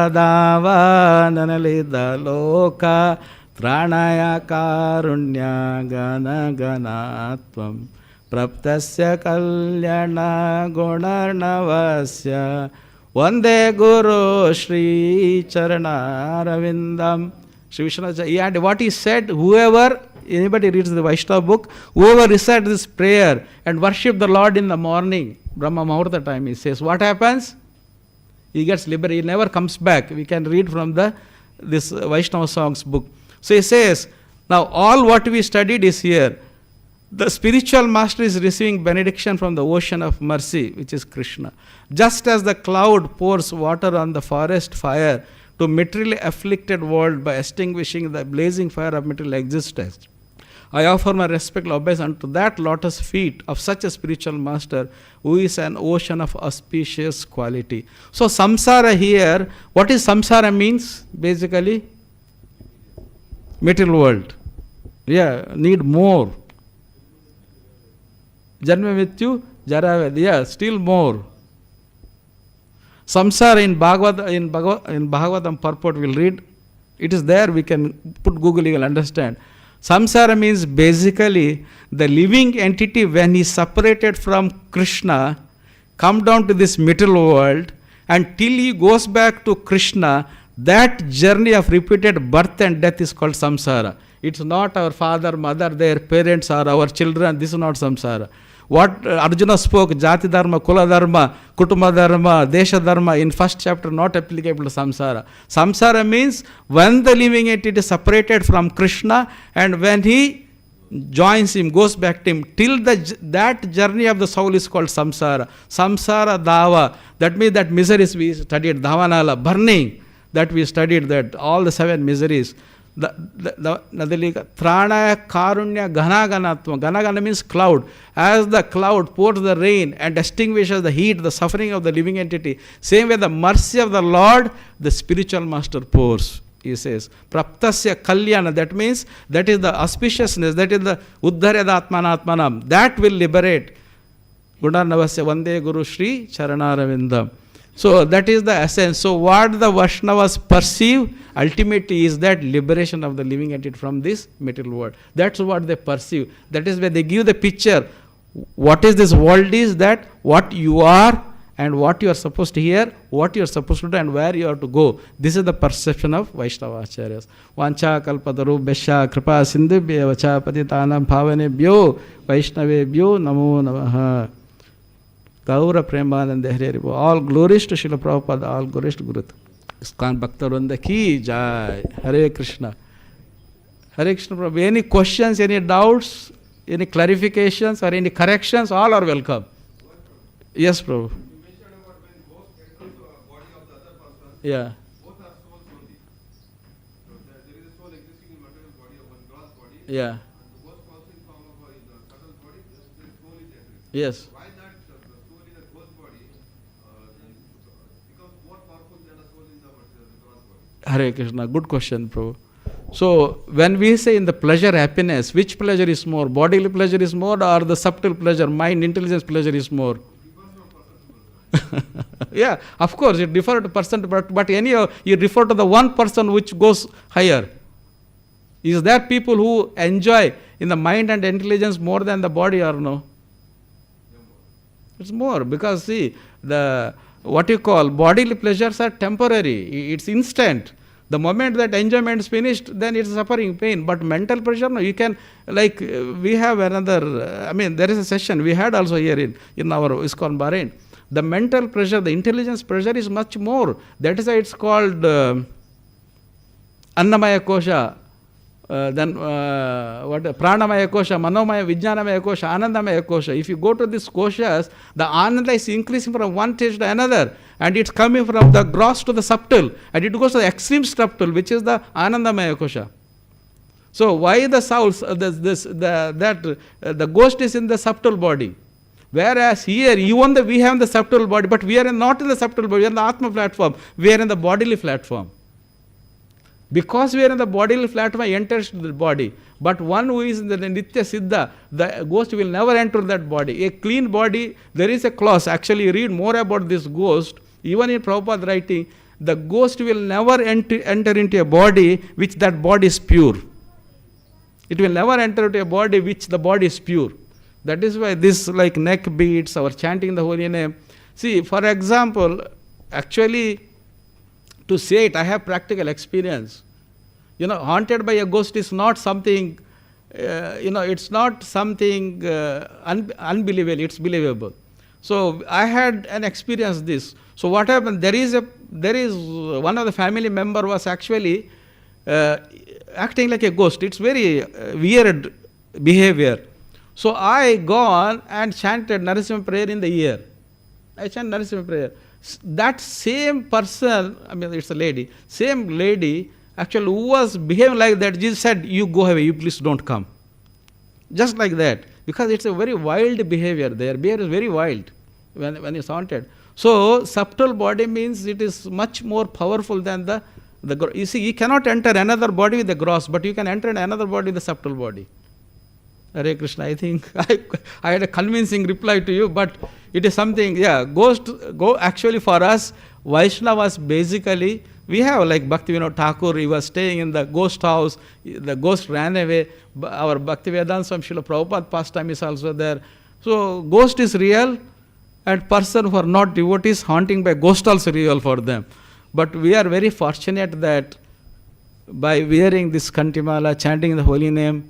[SPEAKER 1] dava nanalida loka Tranaya karunya gana ganatvam praptasya kalyana gunarnavasya vande guru shri charanaravindam. Shri Visvanatha, and what he said, anybody reads the Vaishnava book, whoever recites this prayer and worship the Lord in the morning, Brahma-Muhurta time, he says, what happens? He gets liberated, he never comes back. We can read from this Vaishnava songs book. So he says, now all what we studied is here. The spiritual master is receiving benediction from the ocean of mercy, which is Krishna. Just as the cloud pours water on the forest fire to materially afflicted world by extinguishing the blazing fire of material existence, I offer my respectful obeisance unto that lotus feet of such a spiritual master who is an ocean of auspicious quality. So samsara here, what is samsara means? Basically, material world. Yeah, need more. Janma-mṛtyu-jarā-vyādhi. Yeah, still more. Samsara in Bhagavatam purport we'll read. It is there, we can put Google, you will understand. Samsara means basically the living entity when he is separated from Krishna, come down to this material world, and till he goes back to Krishna, that journey of repeated birth and death is called samsara. It's not our father, mother, their parents or our children. This is not samsara. What Arjuna spoke, Jati Dharma, Kula Dharma, Kutuma Dharma, Desha Dharma, in first chapter not applicable to samsara. Samsara means when the living entity is separated from Krishna and when he joins him, goes back to him, till that journey of the soul is called samsara. Samsara dava, that means that miseries we studied, dhavanala, burning, that we studied, that all the 7 miseries. Nadalika Tranaya Karunya Gana Ganatma. Gana Gana means cloud. As the cloud pours the rain and extinguishes the heat, the suffering of the living entity, same way the mercy of the Lord, the spiritual master pours. He says, Praptasya Kalyana, that means that is the auspiciousness, that is the Uddharyada Atmanatmanam, that will liberate. Gudanavasya Vande Guru Shri Charanaravindam. So that is the essence. So what the Vaishnavas perceive ultimately is that liberation of the living entity from this material world. That's what they perceive. That is where they give the picture. What is this world is that what you are and what you are supposed to hear, what you are supposed to do and where you are to go. This is the perception of Vaishnava Acharyas. Vancha kalpataru besha kripa sindhubhya vacha patitanam bhavanebhyo Vaishnavebhyo namo namaha. Gaura Premananda Hare Hare. All glories to Srila Prabhupada, all glories to Guru. Iskan Bhaktarvrinda ki jai. Hare Krishna. Hare Krishna Prabhu. Any questions, any doubts, any clarifications or any corrections, all are welcome. Yes, Prabhu.
[SPEAKER 3] You mentioned about when ghost enters the body of the other person.
[SPEAKER 1] Yeah.
[SPEAKER 3] Both are souls only. So there is a soul existing in material body of one gross body.
[SPEAKER 1] Yeah.
[SPEAKER 3] And the ghost also in form of in the subtle body. The soul is entering.
[SPEAKER 1] Yes.
[SPEAKER 3] Why that the soul in a ghost body becomes more powerful than the soul in the gross body?
[SPEAKER 1] Hare Krishna. Good question, Prabhu. So when we say in the pleasure happiness, which pleasure is more? Bodily pleasure is more or the subtle pleasure, mind, intelligence pleasure is more? Yeah, of course, it differs to person, but anyhow, you refer to the one person which goes higher. Is there people who enjoy in the mind and intelligence more than the body or no? It's more because see, the what you call bodily pleasures are temporary, it's instant. The moment that enjoyment is finished, then it's suffering, pain. But mental pressure, no, you can, like, we have another, there is a session we had also here in our ISKCON Bahrain. The mental pressure, the intelligence pressure is much more. That is why it's called Annamaya Kosha, then Pranamaya Kosha, Manomaya, Vijnanamaya Kosha, Anandamaya Kosha. If you go to these koshas, the Ananda is increasing from one stage to another. And it's coming from the gross to the subtle. And it goes to the extreme subtle, which is the Anandamaya Kosha. So why the souls, the ghost is in the subtle body. Whereas here, even though we have the subtle body, but we are not in the subtle body, we are in the Atma platform, we are in the bodily platform. Because we are in the bodily platform, it enters to the body. But one who is in the Nitya Siddha, the ghost will never enter that body. A clean body, there is a clause, actually you read more about this ghost, even in Prabhupada writing, the ghost will never enter into a body which that body is pure. It will never enter into a body which the body is pure. That is why this like neck beats or chanting the holy name. See, for example, actually, to say it, I have practical experience. Haunted by a ghost is not something, it's not something unbelievable, it's believable. So I had an experience this. So what happened, there is one of the family member was actually acting like a ghost. It's very weird behavior. So I gone and chanted Narasimha prayer in the ear. I chanted Narasimha prayer. That same person, it's a lady, same lady actually who was behaving like that, Jesus said, you go away, you please don't come. Just like that. Because it's a very wild behavior. Their behavior is very wild when it's haunted. So subtle body means it is much more powerful than the you see, you cannot enter another body with the gross, but you can enter another body with the subtle body. Hare Krishna, I think I had a convincing reply to you, but it is something, actually for us, Vaishnavas basically, we have like Bhaktivinoda Thakur, he was staying in the ghost house, the ghost ran away, our Bhaktivedanta Swami Srila Prabhupada pastime is also there. So ghost is real, and person who are not devotees, haunting by ghost also real for them. But we are very fortunate that by wearing this Kantimala, chanting the holy name,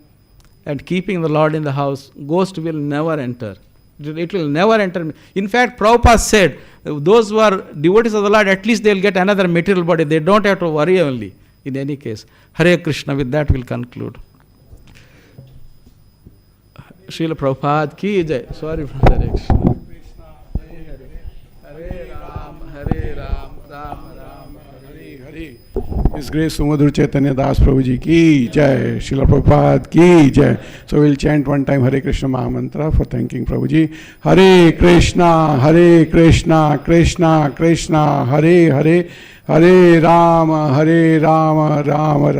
[SPEAKER 1] and keeping the Lord in the house, ghost will never enter. It will never enter. In fact, Prabhupada said, those who are devotees of the Lord, at least they will get another material body. They don't have to worry only, in any case. Hare Krishna, with that we'll conclude. Srila Prabhupada ki jai. Sorry, Hare Krishna. Hare Ram, Ram Ram, Hare Hare.
[SPEAKER 4] His Grace Sumadura Chaitanya Das Prabhuji ki jai, Srila Prabhupada ki jai. So we'll chant one time Hare Krishna Maha Mantra for thanking Prabhuji. Hare Krishna, Krishna Krishna, Hare Hare, Hare Rama, Rama Rama.